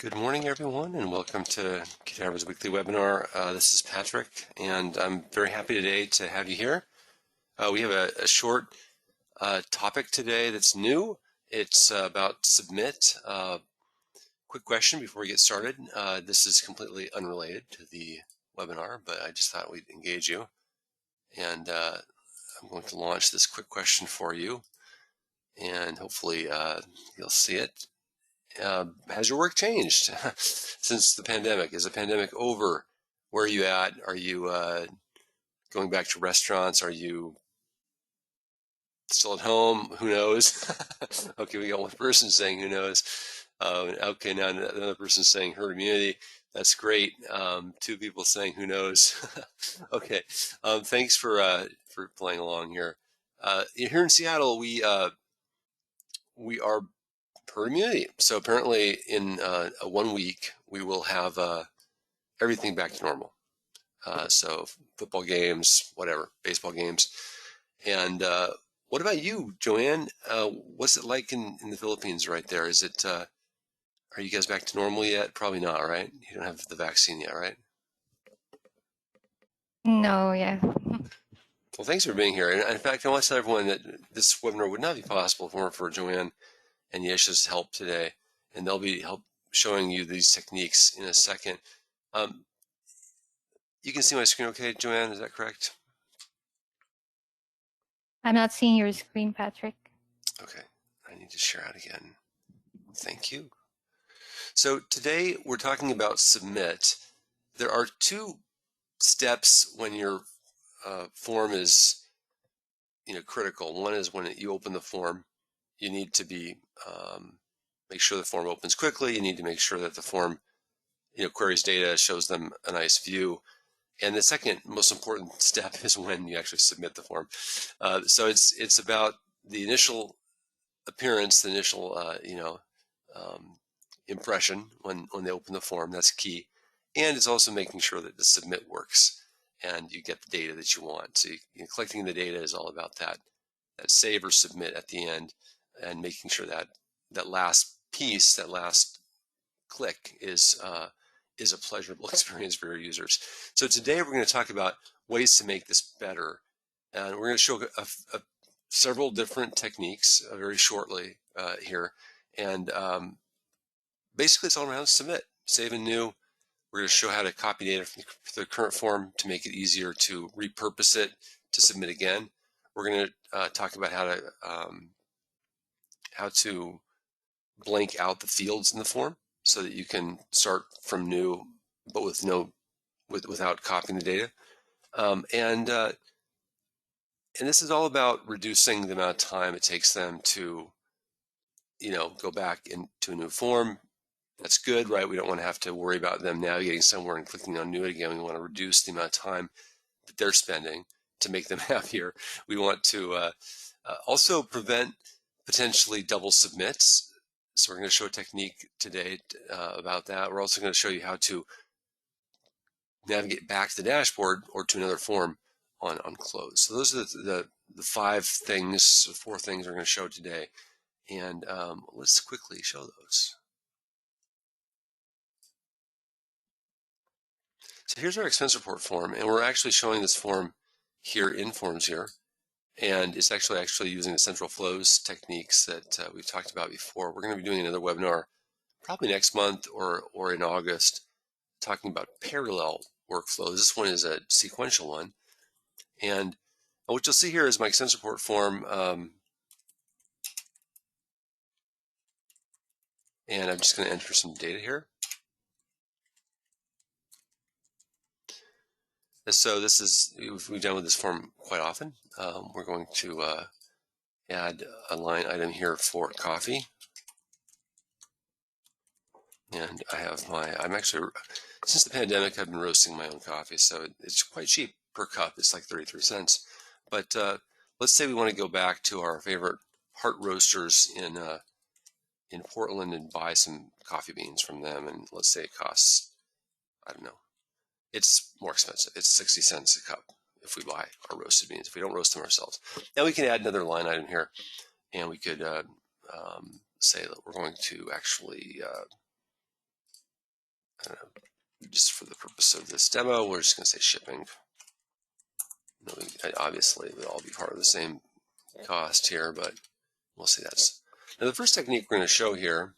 Good morning, everyone, and welcome to Qdabra's weekly webinar. This is Patrick, and I'm very happy today to have you here. We have a short topic today that's new. It's about submit. Quick question before we get started. This is completely unrelated to the webinar, but I just thought we'd engage you. And I'm going to launch this quick question for you, and hopefully you'll see it. Has your work changed since the pandemic? Is the pandemic over? Where are you at? Are you going back to restaurants? Are you still at home? Who knows? Okay, we got one person saying who knows. Okay, now another person saying herd immunity. That's great. Two people saying who knows. Okay, thanks for playing along here. Here in Seattle, we are herd immunity. So apparently in 1 week, we will have everything back to normal. So football games, whatever, baseball games. And what about you, Joanne? What's it like in the Philippines right there? Is it, are you guys back to normal yet? Probably not, right? You don't have the vaccine yet, right? No, yeah. Well, thanks for being here. And in fact, I want to tell everyone that this webinar would not be possible if it weren't for Joanne and Yesha's help today. And they'll be showing you these techniques in a second. You can see my screen okay, Joanne, is that correct? I'm not seeing your screen, Patrick. Okay, I need to share out again. Thank you. So today we're talking about submit. There are two steps when your form is critical. One is when you open the form, you need to be make sure the form opens quickly. You need to make sure that the form queries data, shows them a nice view. And the second most important step is when you actually submit the form. So it's about the initial appearance, the initial impression when they open the form. That's key. And it's also making sure that the submit works and you get the data that you want. So collecting the data is all about that save or submit at the end, and making sure that that last piece, that last click is a pleasurable experience for your users. So today we're going to talk about ways to make this better. And we're going to show several different techniques very shortly here. And basically it's all around submit, save and new. We're going to show how to copy data from the current form to make it easier to repurpose it to submit again. We're going to talk about how to blank out the fields in the form so that you can start from new, but without copying the data. And this is all about reducing the amount of time it takes them to, go back into a new form. That's good, right? We don't want to have to worry about them navigating somewhere and clicking on new again. We want to reduce the amount of time that they're spending to make them happier. We want to also prevent potentially double submits. So we're going to show a technique today about that. We're also going to show you how to navigate back to the dashboard or to another form on close. So those are the four things we're going to show today. And let's quickly show those. So here's our expense report form, and we're actually showing this form here in Forms here. And it's actually using the central flows techniques that we've talked about before. We're going to be doing another webinar probably next month or in August, talking about parallel workflows. This one is a sequential one. And what you'll see here is my expense report form. And I'm just going to enter some data here. And so we've done with this form quite often. We're going to add a line item here for coffee. And I have since the pandemic, I've been roasting my own coffee. So it's quite cheap per cup. It's like 33 cents. But let's say we want to go back to our favorite heart roasters in Portland and buy some coffee beans from them. And let's say it costs, I don't know, it's more expensive. It's 60 cents a cup if we buy our roasted beans, if we don't roast them ourselves. Now we can add another line item here, and we could say that we're going to actually I don't know, just for the purpose of this demo, we're just going to say shipping. No, obviously, it would all be part of the same cost here, but we'll see that's. Now, the first technique we're going to show here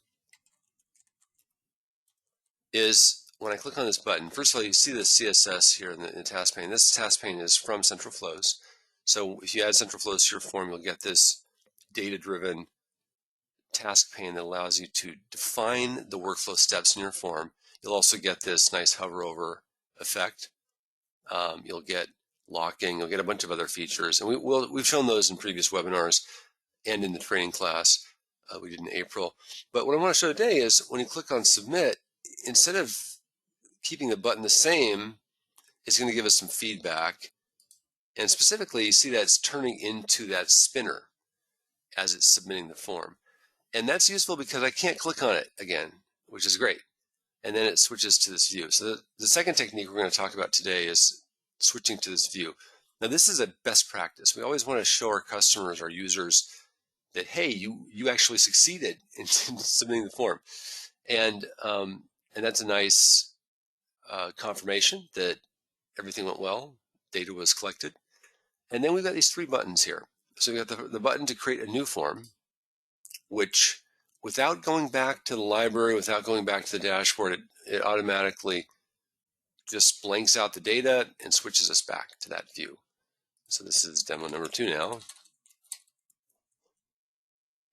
is when I click on this button. First of all, you see the CSS here in the task pane. This task pane is from Central Flows. So if you add Central Flows to your form, you'll get this data-driven task pane that allows you to define the workflow steps in your form. You'll also get this nice hover over effect. You'll get locking. You'll get a bunch of other features, and we've shown those in previous webinars and in the training class we did in April. But what I want to show today is when you click on submit, instead of keeping the button the same, it's going to give us some feedback. And specifically, you see that it's turning into that spinner as it's submitting the form. And that's useful because I can't click on it again, which is great. And then it switches to this view. So the second technique we're going to talk about today is switching to this view. Now, this is a best practice. We always want to show our customers, our users, that, hey, you actually succeeded in submitting the form. And that's a nice confirmation that everything went well, data was collected. And then we've got these three buttons here. So we've got the button to create a new form, which without going back to the library, without going back to the dashboard, it automatically just blanks out the data and switches us back to that view. So this is demo number 2 now.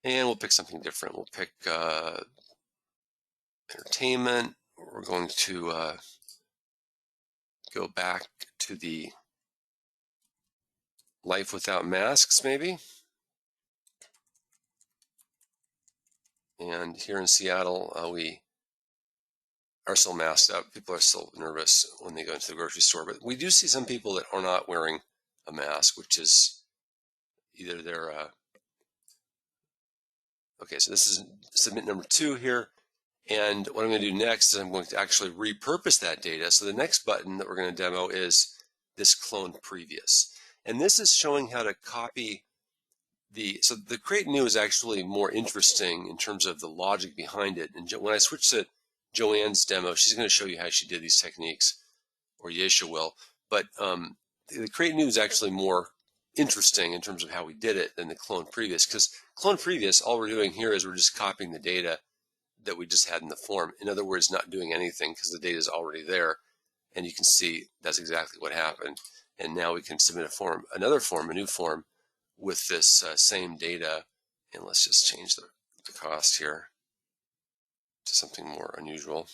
And we'll pick something different. We'll pick entertainment. We're going to go back to the life without masks, maybe. And here in Seattle, we are still masked up. People are still nervous when they go into the grocery store. But we do see some people that are not wearing a mask, which is either their... Okay, so this is submit number 2 here. And what I'm going to do next is I'm going to actually repurpose that data. So the next button that we're going to demo is this clone previous. And this is showing how to copy so the create new is actually more interesting in terms of the logic behind it. And when I switch to Joanne's demo, she's going to show you how she did these techniques, or Yesha will. But the create new is actually more interesting in terms of how we did it than the clone previous, because clone previous, all we're doing here is we're just copying the data that we just had in the form. In other words, not doing anything because the data is already there. And you can see that's exactly what happened. And now we can submit a form, a new form with this same data. And let's just change the cost here to something more unusual.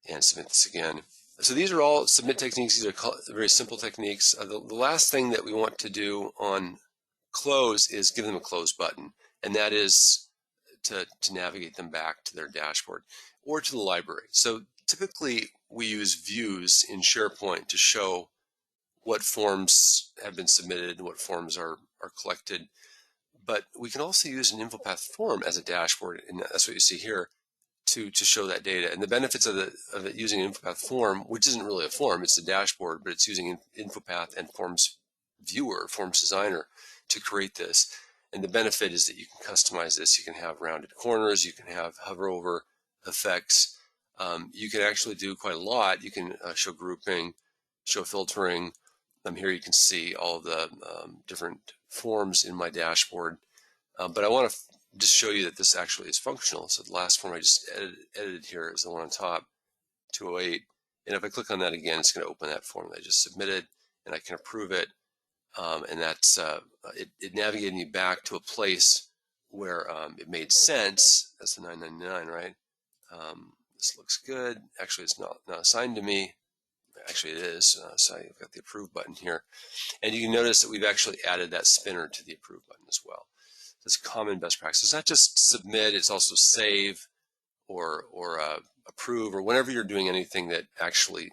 And submit this again. So these are all submit techniques. These are very simple techniques. The last thing that we want to do on close is give them a close button. And that is to navigate them back to their dashboard or to the library. So typically we use views in SharePoint to show what forms have been submitted and what forms are collected. But we can also use an InfoPath form as a dashboard, and that's what you see here, to show that data. And the benefits of it using an InfoPath form, which isn't really a form, it's a dashboard, but it's using InfoPath and Forms Viewer, Forms Designer to create this. And the benefit is that you can customize this. You can have rounded corners. You can have hover over effects. You can actually do quite a lot. You can show grouping, show filtering. Here you can see all the different forms in my dashboard. But I want to just show you that this actually is functional. So the last form I just edited here is the one on top, 208. And if I click on that again, it's going to open that form that I just submitted, and I can approve it. And that's it navigated me back to a place where it made sense. That's the $9.99, right? This looks good. Actually, it's not assigned to me. Actually, it is. So I've got the approve button here. And you can notice that we've actually added that spinner to the approve button as well. It's common best practice. It's not just submit, it's also save or approve, or whenever you're doing anything that actually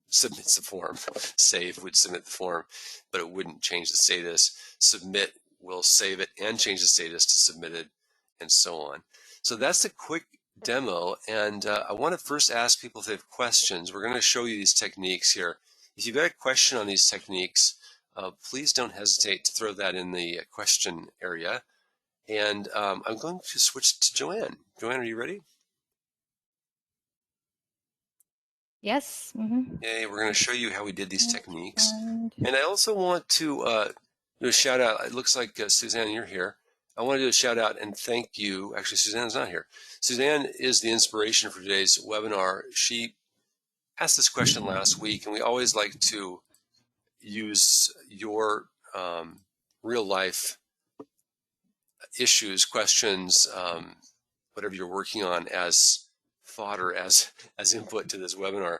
submits the form. Save would submit the form, but it wouldn't change the status. Submit will save it and change the status to submitted, and so on. So that's a quick demo, and I want to first ask people if they have questions. We're going to show you these techniques here. If you've got a question on these techniques, please don't hesitate to throw that in the question area, And I'm going to switch to Joanne. Joanne, are you ready? Yes. Okay, we're going to show you how we did these techniques. And I also want to do a shout out. It looks like Suzanne, you're here. I want to do a shout out and thank you. Actually, Suzanne's not here. Suzanne is the inspiration for today's webinar. She asked this question last week, and we always like to use your real life issues, questions, whatever you're working on as fodder, as input to this webinar,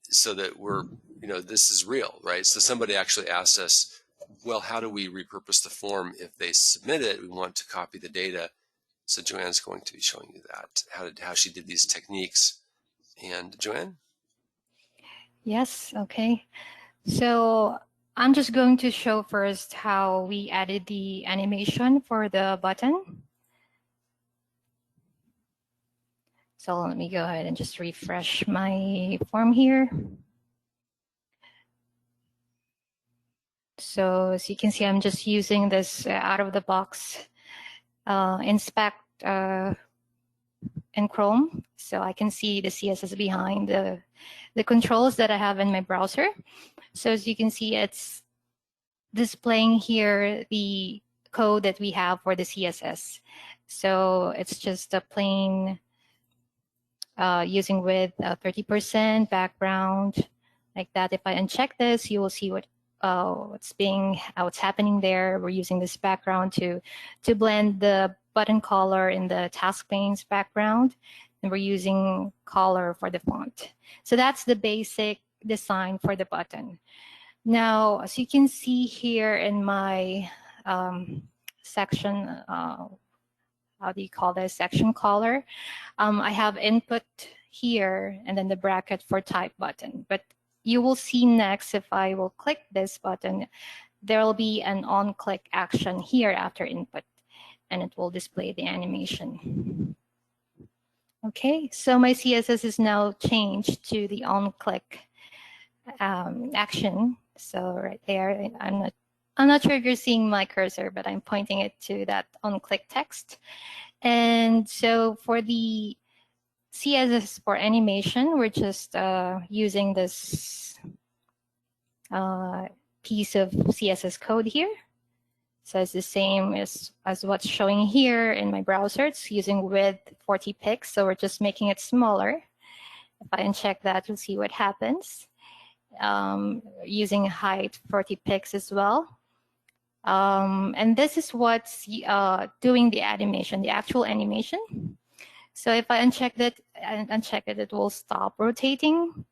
so that we're, this is real, right? So somebody actually asked us, well, how do we repurpose the form if they submit it? We want to copy the data. So Joanne's going to be showing you that, how she did these techniques. And Joanne? Yes. Okay. So I'm just going to show first how we added the animation for the button. So let me go ahead and just refresh my form here. So as you can see, I'm just using this out of the box inspect in Chrome. So I can see the CSS behind the controls that I have in my browser. So as you can see, it's displaying here the code that we have for the CSS. So it's just a plain using with 30% background like that. If I uncheck this, you will see what's happening there. We're using this background to blend the button color in the task pane's background, and we're using color for the font. So that's the basic design for the button. Now, as you can see here in my section, how do you call this, section color, I have input here and then the bracket for type button. But you will see next, if I will click this button, there will be an on-click action here after input, and it will display the animation. Okay, so my CSS is now changed to the on-click action. So right there, I'm not sure if you're seeing my cursor, but I'm pointing it to that on-click text. And so for the CSS for animation, we're just using this piece of CSS code here. So it's the same as what's showing here in my browser. It's using width 40 pixels, so we're just making it smaller. If I uncheck that, you'll see what happens. Using height 40 pixels as well. And this is what's doing the animation, the actual animation. So if I uncheck it, it will stop rotating.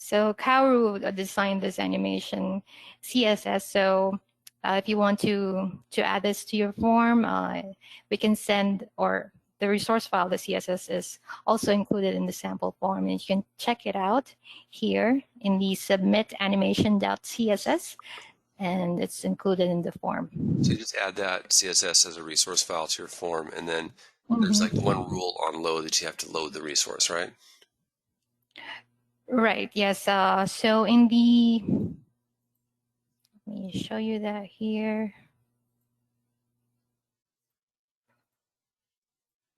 So Kaoru designed this animation CSS. So if you want to add this to your form, we can send, or the resource file, the CSS, is also included in the sample form, and you can check it out here in the submit animation.css, and it's included in the form. So you just add that CSS as a resource file to your form, and then there's like one rule on load that you have to load the resource, right? Right, yes. So in the, let me show you that here.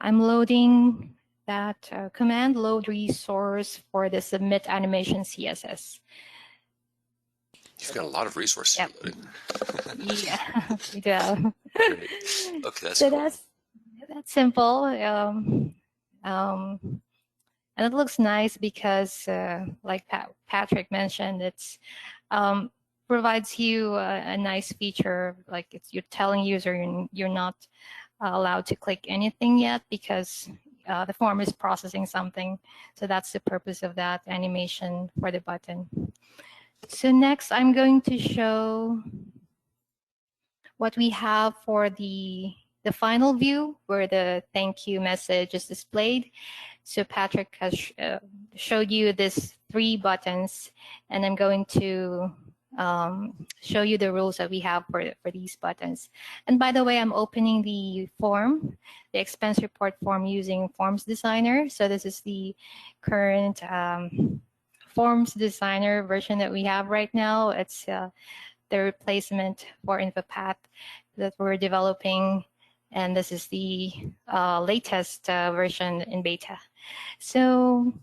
I'm loading that command load resource for the submit animation CSS. You've got a lot of resources. Yep. Loaded. Yeah, we do. Great. Okay, that's so cool. that's simple. And it looks nice because, like Patrick mentioned, it's provides you a nice feature. Like you're telling user you're not allowed to click anything yet because the form is processing something. So that's the purpose of that animation for the button. So next, I'm going to show what we have for the final view where the thank you message is displayed. So Patrick has showed you these 3 buttons, and I'm going to show you the rules that we have for these buttons. And by the way, I'm opening the form, the expense report form, using Forms Designer. So this is the current Forms Designer version that we have right now. It's the replacement for InfoPath that we're developing, and this is the latest version in beta. So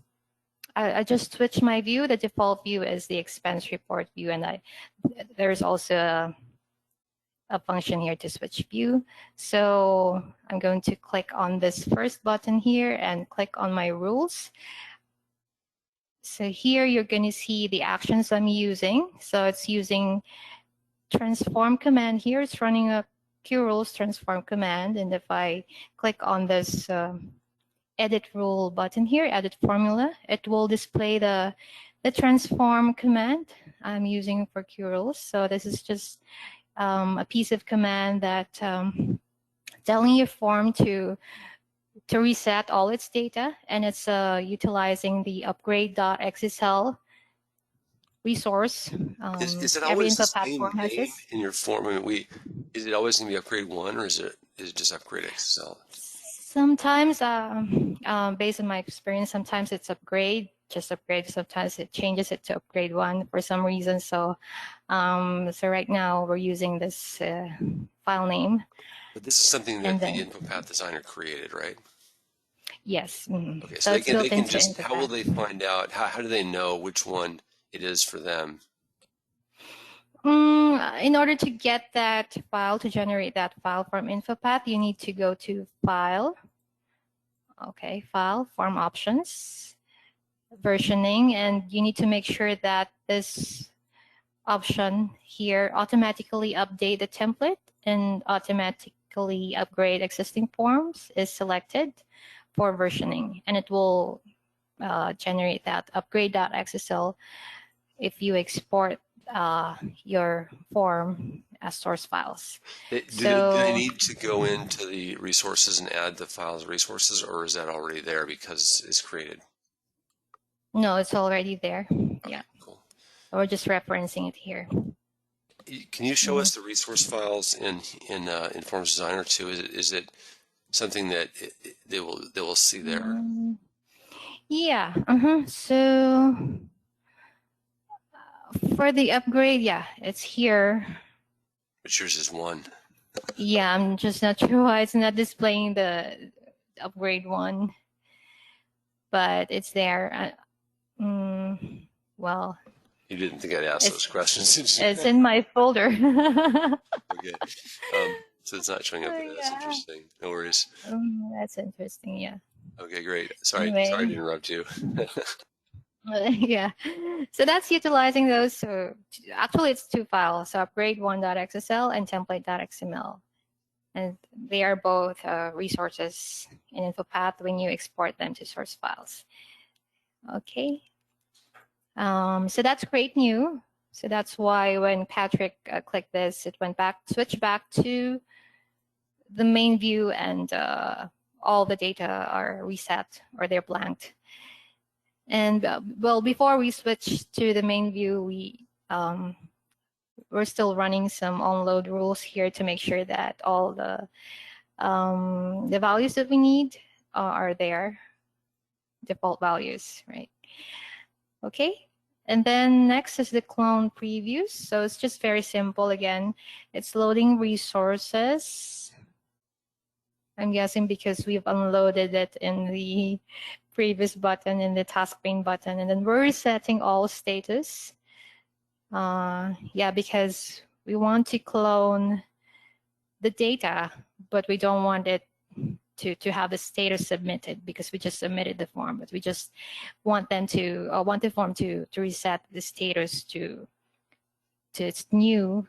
I just switched my view. The default view is the expense report view, and there's also a function here to switch view. So I'm going to click on this first button here and click on my rules. So here you're going to see the actions I'm using. So it's using transform command here. It's running a qrules transform command. And if I click on this edit rule button here, edit formula, it will display the transform command I'm using for qrules. So this is just a piece of command that telling your form to reset all its data, and it's utilizing the upgrade.xsl resource. Is it Every always the InfoPath same form has name this. in your form? I mean, is it always going to be upgrade 1, or is it just upgrade XSL? Sometimes, based on my experience, sometimes it's upgrade, just upgrade. Sometimes it changes it to upgrade 1 for some reason. So, so right now we're using this file name. But this is something that the InfoPath designer created, right? Yes. Okay, So so it's built they can into just, how will InfoPath. they find out, how do they know which one it is for them? In order to get that file, to generate that file from InfoPath, you need to go to File, okay, File, Form Options, Versioning, and you need to make sure that this option here automatically update the template and automatically upgrade existing forms is selected for versioning, and it will generate that upgrade.xsl if you export your form as source files. Do they need to go into the resources and add the files resources, or is that already there because it's created? No, it's already there. Okay, yeah. Cool. We're just referencing it here. Can you show us the resource files in Forms Designer too? Is it something that they will see there? Yeah. So for the upgrade, yeah, it's here. But yours is 1. Yeah, I'm just not sure why it's not displaying the upgrade 1, but it's there. Well, You didn't think I'd ask those questions, did you? it's in my folder. Okay. So it's not showing up there. That's interesting. No worries. That's interesting. Yeah. Okay, great. Sorry to Anyway. interrupt you. Yeah. So that's utilizing those. So actually, it's 2 files. So upgrade1.xsl and template.xml. And they are both resources in InfoPath when you export them to source files. Okay. So that's great new. So that's why when Patrick clicked this, it switched back to the main view, and all the data are reset or they're blanked. And well, before we switch to the main view, we're still running some onload rules here to make sure that all the values that we need are there, default values, right? Okay. And then next is the clone previews. So it's just very simple. Again, it's loading resources. I'm guessing because we've unloaded it in the previous button, in the task pane button, and then we're resetting all status. Yeah, because we want to clone the data, but we don't want it to have the status submitted because we just submitted the form, but we just want them to want the form to reset the status to its new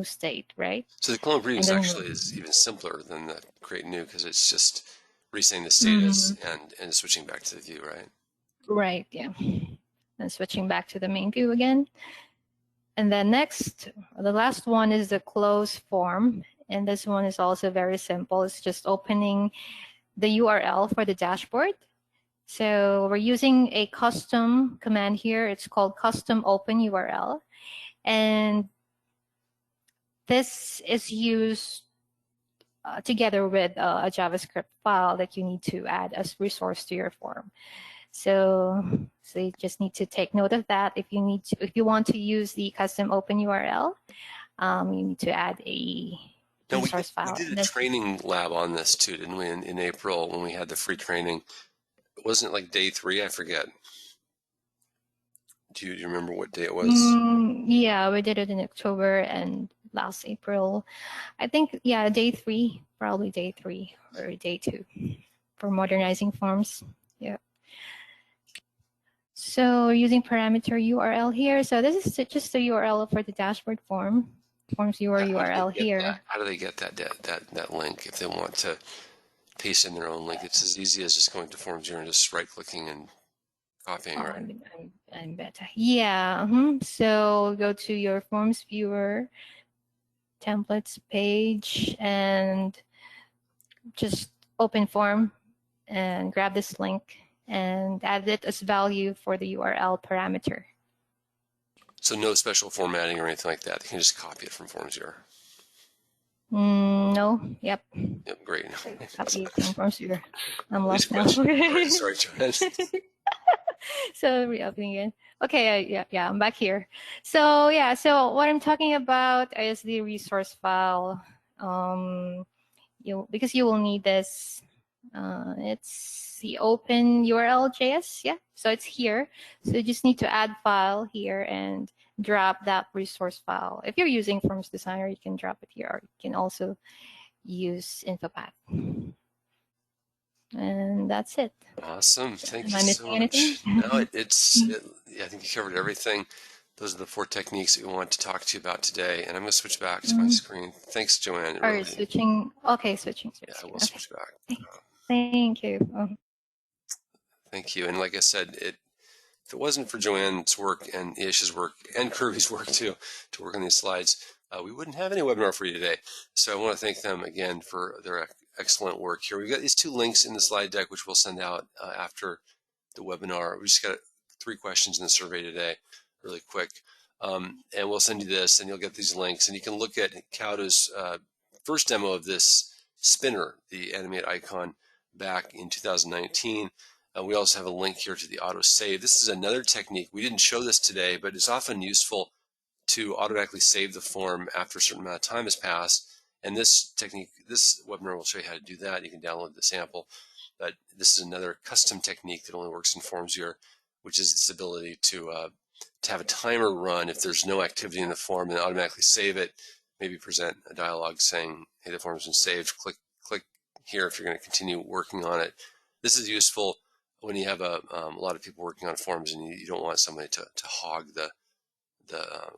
state, right? So the clone previews actually is even simpler than the create new because it's just resetting the status and switching back to the view, right? Right, yeah. And switching back to the main view again. And then next, the last one is the close form. And this one is also very simple. It's just opening the URL for the dashboard. So we're using a custom command here. It's called custom open URL. And this is used together with a JavaScript file that you need to add as resource to your form. So you just need to take note of that. If you want to use the custom open URL, you need to add a Now resource we file. did a training lab on this too, didn't we? In April when we had the free training, wasn't it like day 3? I forget. Do you remember what day it was? Yeah, we did it in October and last April. I think, yeah, day 3, probably day 3 or day 2 for modernizing forms. Yeah. So using parameter URL here. So this is just the URL for the dashboard form. Forms your URL here. How do they get that link if they want to paste in their own link? It's as easy as just going to Forms Viewer and just right-clicking and copying, right? I'm better. Yeah. So go to your Forms Viewer templates page and just open form and grab this link and add it as value for the URL parameter. So no special formatting or anything like that. They can just copy it from Forms Viewer. No. Yep. Yep, great. Copy it from Forms Viewer. I'm lost now. Sorry, Joanne. So reopening again. Okay, yeah, I'm back here. So yeah, so what I'm talking about is the resource file. Because you will need this. It's the open URL.js. Yeah, so it's here. So you just need to add file here and drop that resource file. If you're using Forms Designer, you can drop it here, or you can also use InfoPath. And that's it. Awesome. Thank you Am I missing so anything? much. No, I think you covered everything. Those are the 4 techniques that we want to talk to you about today. And I'm going to switch back to my screen. Thanks, Joanne. Or switching. Okay, switching. Yeah, I will Okay. switch back. Thank you. Thank you. And like I said, if it wasn't for Joanne's work and Ish's work and Kirby's work too, to work on these slides, we wouldn't have any webinar for you today. So I want to thank them again for their excellent work here. We've got these 2 links in the slide deck, which we'll send out after the webinar. We just got 3 questions in the survey today, really quick. And we'll send you this, and you'll get these links. And you can look at Qdabra's first demo of this spinner, the animate icon, back in 2019. We also have a link here to the auto save. This is another technique. We didn't show this today, but it's often useful to automatically save the form after a certain amount of time has passed. And this technique, this webinar will show you how to do that. You can download the sample. But this is another custom technique that only works in Forms Viewer, which is its ability to have a timer run if there's no activity in the form and automatically save it, maybe present a dialog saying, hey, the form's been saved, click here if you're going to continue working on it. This is useful when you have a lot of people working on forms and you don't want somebody to hog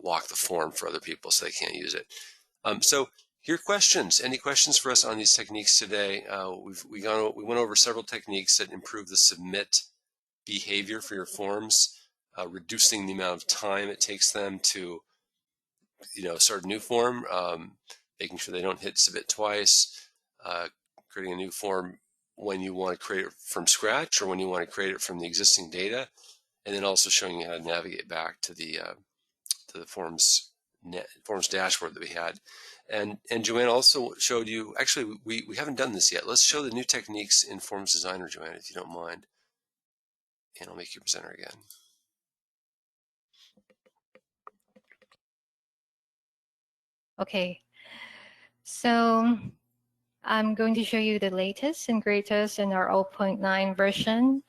lock the form for other people so they can't use it. So your questions. Any questions for us on these techniques today? We went over several techniques that improve the submit behavior for your forms, reducing the amount of time it takes them to start a new form, making sure they don't hit submit twice, creating a new form when you want to create it from scratch or when you want to create it from the existing data, and then also showing you how to navigate back to the forms dashboard that we had. And Joanne also showed you, actually we haven't done this yet. Let's show the new techniques in Forms Designer, Joanne, if you don't mind. And I'll make you presenter again. Okay. So I'm going to show you the latest and greatest in our 0.9 version.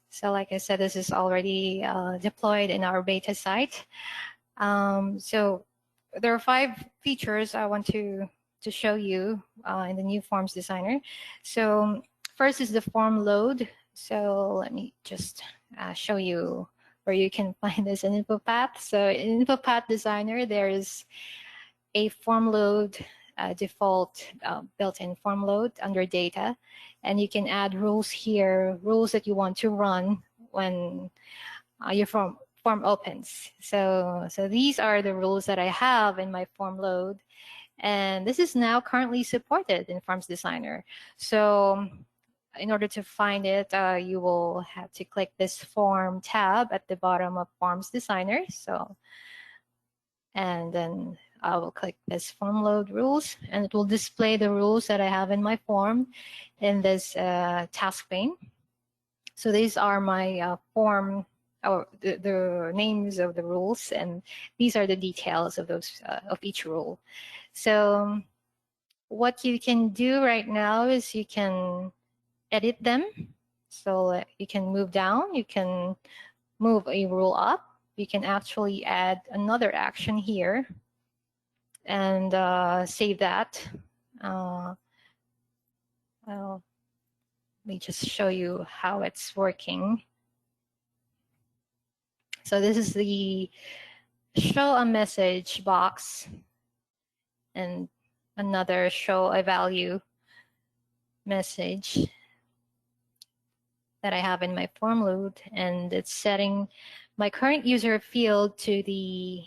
So like I said, this is already deployed in our beta site. So there are 5 features I want to show you in the new Forms Designer. So first is the form load. So let me just show you where you can find this in InfoPath. So in InfoPath Designer, there is a form load default built-in form load under data, and you can add rules here, rules that you want to run when your form opens. So these are the rules that I have in my form load, and this is now currently supported in Forms Designer. So in order to find it, you will have to click this form tab at the bottom of Forms Designer. And then I will click this form load rules, and it will display the rules that I have in my form in this task pane. So these are my form, or the names of the rules, and these are the details of those of each rule. So what you can do right now is you can edit them. So you can move down, you can move a rule up, you can actually add another action here and save that. Let me just show you how it's working. So this is the show a message box and another show a value message that I have in my form load, and it's setting my current user field to the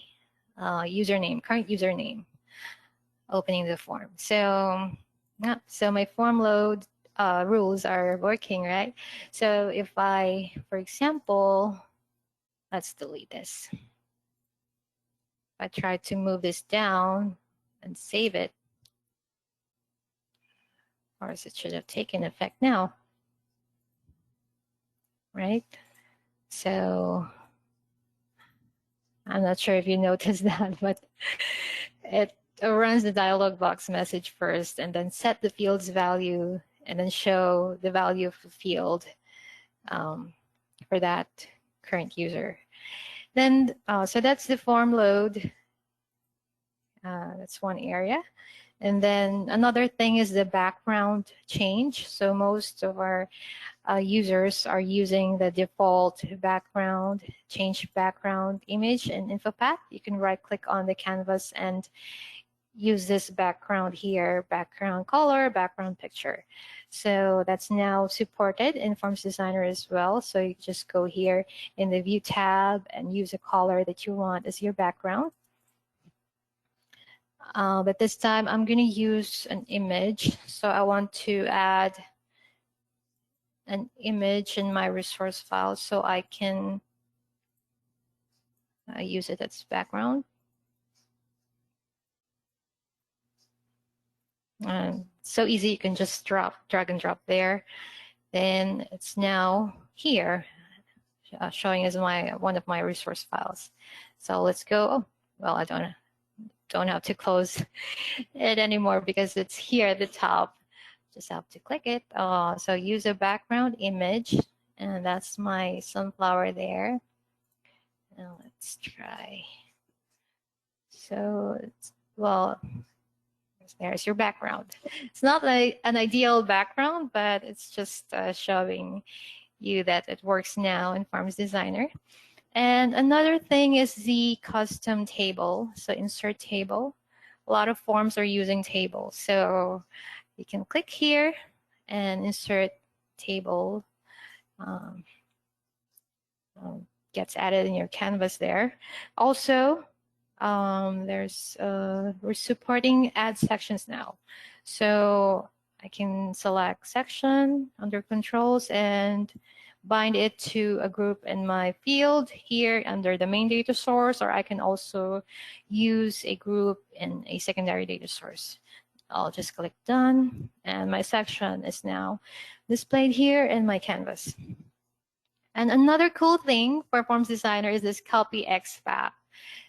username, current username, opening the form. So, yeah, so my form load rules are working, right? So if I, for example, let's delete this. If I try to move this down and save it, of course, it should have taken effect now, right? So I'm not sure if you noticed that, but it runs the dialog box message first and then set the field's value and then show the value of the field for that current user. Then, so that's the form load. That's one area. And then another thing is the background change. So most of our users are using the default background, change background image in InfoPath. You can right click on the canvas and use this background here, background color, background picture. So that's now supported in Forms Designer as well. So you just go here in the View tab and use a color that you want as your background. But this time I'm going to use an image. So I want to add an image in my resource file so I can use it as background. So easy, you can just drag and drop there. Then it's now here, showing as one of my resource files. So let's go. Oh, well, I don't have to close it anymore because it's here at the top. Just have to click it. So use a background image, and that's my sunflower there. Now let's try. So well, there's your background. It's not like an ideal background, but it's just showing you that it works now in Forms Designer. And another thing is the custom table. So insert table. A lot of forms are using tables. So you can click here and insert table. Gets added in your canvas there. Also, we're supporting add sections now. So I can select section under controls and bind it to a group in my field here under the main data source, or I can also use a group in a secondary data source. I'll just click done, and my section is now displayed here in my canvas. And another cool thing for Forms Designer is this copy X path.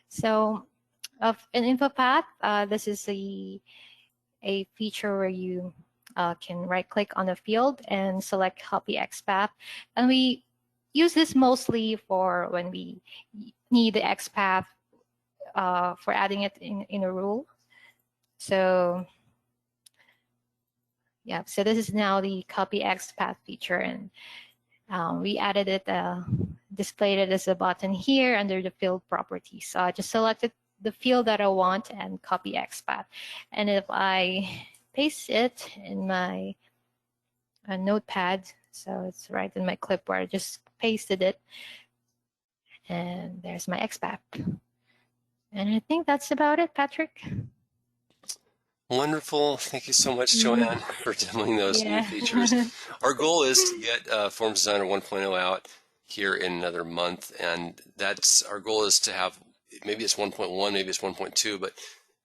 So in InfoPath, this is a feature where you can right-click on a field and select copy XPath. And we use this mostly for when we need the XPath for adding it in a rule. So yeah, so this is now the copy XPath feature, and we added it, displayed it as a button here under the field properties. So I just selected the field that I want and copy XPath. And if I paste it in my notepad, so it's right in my clipboard, I just pasted it, and there's my XPath. And I think that's about it, Patrick. Wonderful. Thank you so much, Joanne, for demoing those new features. Our goal is to get Forms Designer 1.0 out here in another month, and that's our goal is to have, maybe it's 1.1, maybe it's 1.2,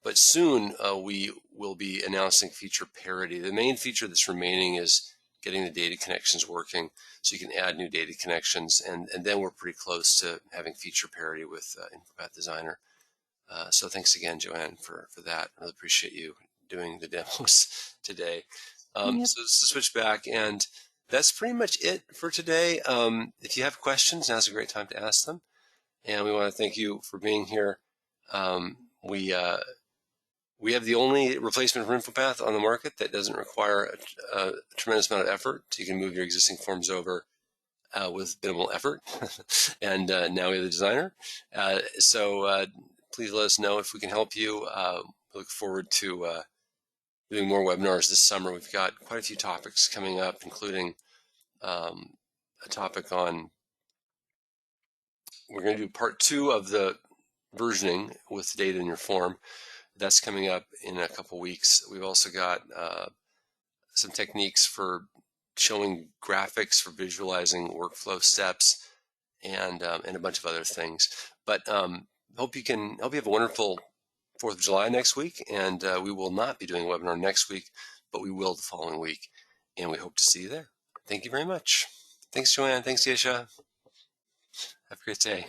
but soon we will be announcing feature parity. The main feature that's remaining is getting the data connections working so you can add new data connections, and then we're pretty close to having feature parity with InfoPath Designer. So thanks again, Joanne, for that. I really appreciate you doing the demos today. Yep. So let's switch back, and that's pretty much it for today. If you have questions, now's a great time to ask them. And we want to thank you for being here. We have the only replacement for InfoPath on the market that doesn't require a tremendous amount of effort. So you can move your existing forms over with minimal effort. And now we have the designer. So please let us know if we can help you. We look forward to doing more webinars this summer. We've got quite a few topics coming up, including a topic on, we're going to do part 2 of the versioning with data in your form. That's coming up in a couple weeks. We've also got some techniques for showing graphics for visualizing workflow steps and a bunch of other things. But hope you have a wonderful 4th of July next week, and we will not be doing a webinar next week, but we will the following week, and we hope to see you there. Thank you very much. Thanks, Joanne. Thanks, Yesha. Have a great day.